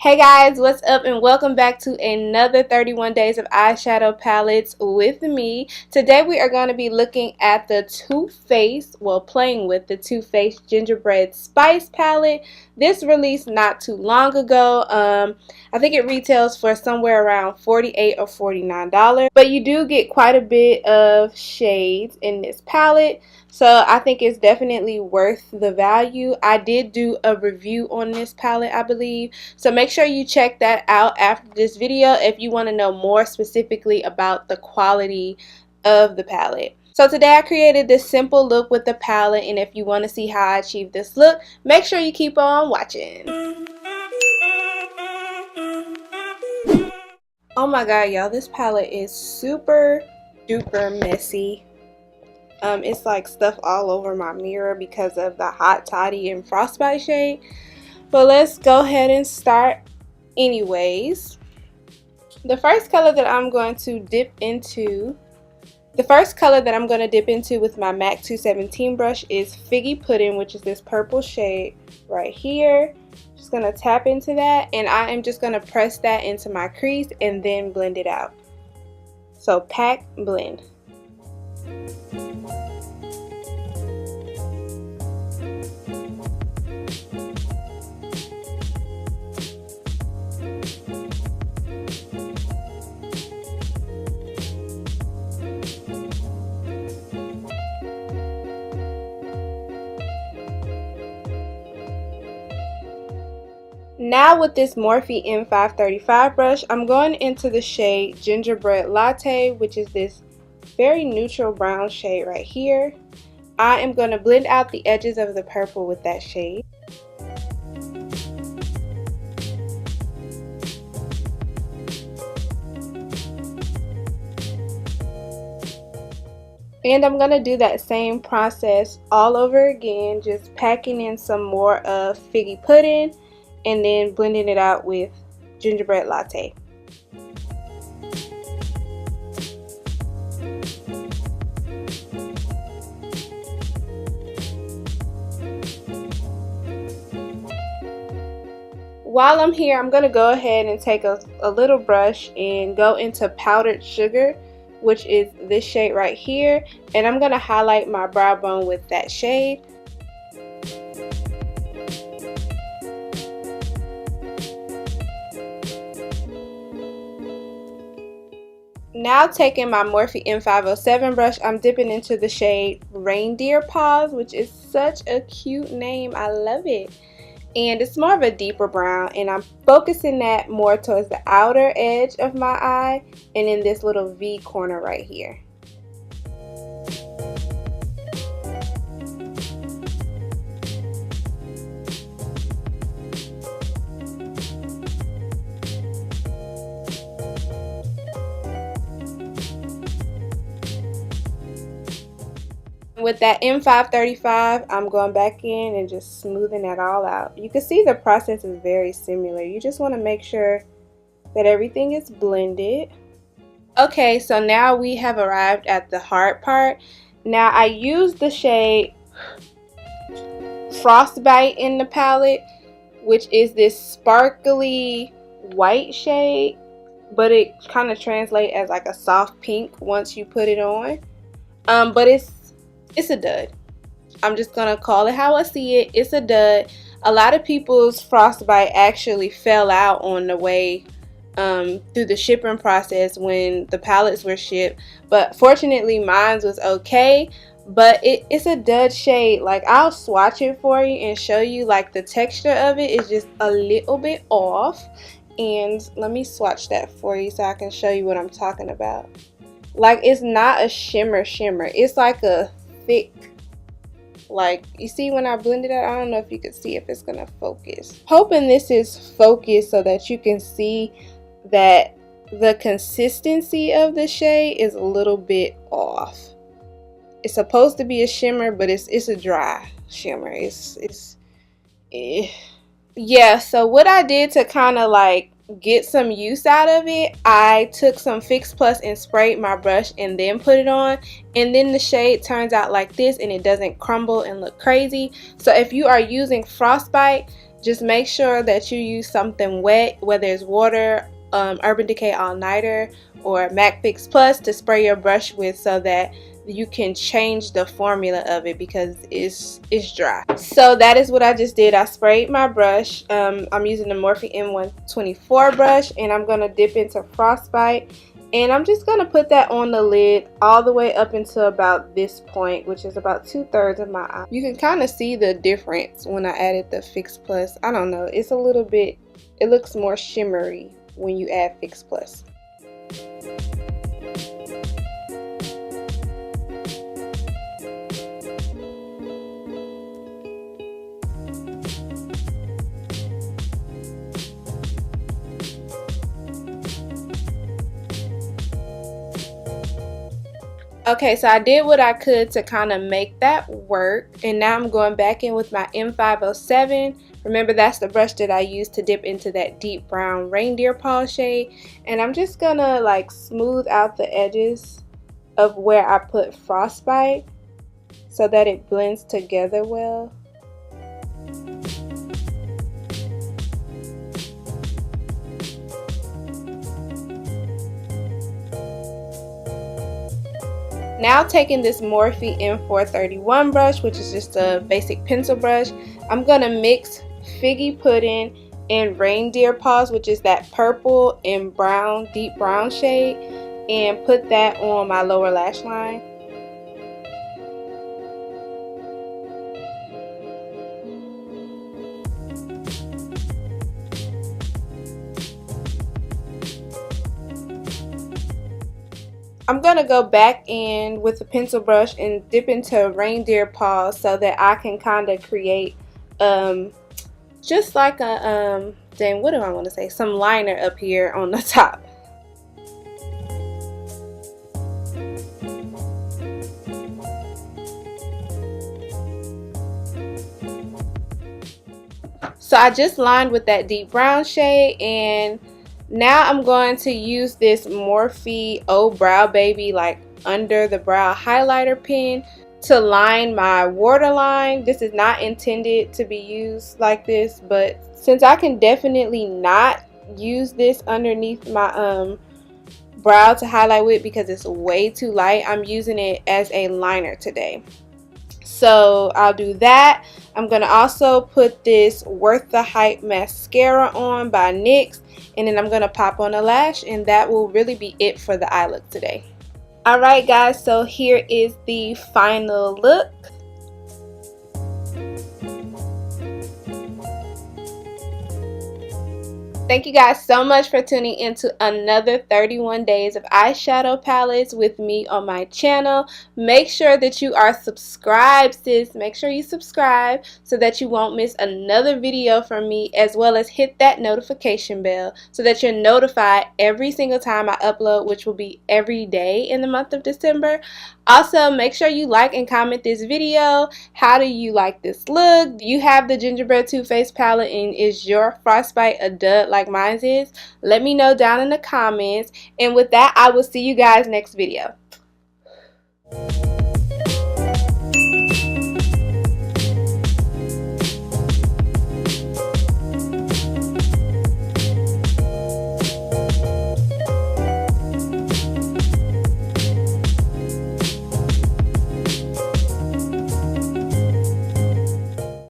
Hey guys, what's up and welcome back to another 31 Days of Eyeshadow Palettes with me. Today we are going to be looking at the Too Faced, playing with the Too Faced Gingerbread Spice Palette. This released not too long ago. I think it retails for somewhere around $48 or $49. But you do get quite a bit of shades in this palette. So I think it's definitely worth the value. I did do a review on this palette, I believe. So make sure you check that out after this video if you want to know more specifically about the quality of the palette. So today I created this simple look with the palette, and if you want to see how I achieved this look, make sure you keep on watching. Oh my god, y'all, this palette is super duper messy. It's like stuff all over my mirror because of the Hot Toddy and Frostbite shade. But let's go ahead and start anyways. The first color that I'm going to dip into with my MAC 217 brush is Figgy Pudding, which is this purple shade right here. Just going to tap into that, and I am just going to press that into my crease and then blend it out. So pack, blend. Now with this Morphe M535 brush, I'm going into the shade Gingerbread Latte, which is this very neutral brown shade right here. I am going to blend out the edges of the purple with that shade. And I'm going to do that same process all over again, just packing in some more of Figgy Pudding and then blending it out with Gingerbread Latte. While I'm here, I'm going to go ahead and take a little brush and go into Powdered Sugar, which is this shade right here, and I'm going to highlight my brow bone with that shade. Now taking my Morphe M507 brush, I'm dipping into the shade Reindeer Paws, which is such a cute name. I love it. And it's more of a deeper brown, and I'm focusing that more towards the outer edge of my eye and in this little V corner right here. With that M535, I'm going back in and just smoothing that all out. You can see the process is very similar. You just want to make sure that everything is blended. Okay, so now we have arrived at the hard part. Now I used the shade Frostbite in the palette, which is this sparkly white shade, but it kind of translates as like a soft pink once you put it on. But it's a dud. I'm just gonna call it how I see it. It's a dud. A lot of people's Frostbite actually fell out on the way through the shipping process when the palettes were shipped, but fortunately mine was okay. But it's a dud shade. Like, I'll swatch it for you and show you, like, the texture of it is just a little bit off. And let me swatch that for you so I can show you what I'm talking about. Like, it's not a shimmer. It's like a thick, like, you see when I blended it, I don't know if you can see if it's gonna focus. Hoping this is focused so that you can see that the consistency of the shade is a little bit off. It's supposed to be a shimmer, but it's a dry shimmer. Yeah, so what I did to kind of like get some use out of it, I took some Fix Plus and sprayed my brush and then put it on, and then the shade turns out like this and it doesn't crumble and look crazy. So if you are using Frostbite, Just make sure that you use something wet, whether it's water, Urban Decay All Nighter, or MAC Fix Plus to spray your brush with, so that you can change the formula of it because it's dry. So that is what I just did. I sprayed my brush. I'm using the Morphe M124 brush, and I'm gonna dip into Frostbite, and I'm just gonna put that on the lid all the way up until about this point, which is about 2/3 of my eye. You can kind of see the difference when I added the Fix Plus. I don't know, it's a little bit, it looks more shimmery when you add Fix Plus. Okay, so I did what I could to kind of make that work, and now I'm going back in with my M507. Remember, that's the brush that I used to dip into that deep brown reindeer paw shade, and I'm just gonna like smooth out the edges of where I put Frostbite so that it blends together well. Now taking this Morphe M431 brush, which is just a basic pencil brush, I'm going to mix Figgy Pudding and Reindeer Paws, which is that purple and brown, deep brown shade, and put that on my lower lash line. I'm going to go back in with a pencil brush and dip into Reindeer Paws so that I can kind of create just like a, dang, what do I want to say? Some liner up here on the top. So I just lined with that deep brown shade, and now I'm going to use this Morphe Oh Brow Baby like under the brow highlighter pen to line my waterline. This is not intended to be used like this, but since I can definitely not use this underneath my brow to highlight with because it's way too light, I'm using it as a liner today. So I'll do that. I'm going to also put this Worth the Hype mascara on by NYX, and then I'm going to pop on a lash, and that will really be it for the eye look today. Alright guys, so here is the final look. Thank you guys so much for tuning into another 31 Days of Eyeshadow Palettes with me on my channel. Make sure that you are subscribed, sis. Make sure you subscribe so that you won't miss another video from me, as well as hit that notification bell so that you're notified every single time I upload, which will be every day in the month of December. Also, make sure you like and comment this video. How do you like this look? Do you have the Gingerbread Too Faced palette, and is your Frostbite a dud like mine is? Let me know down in the comments. And with that, I will see you guys next video.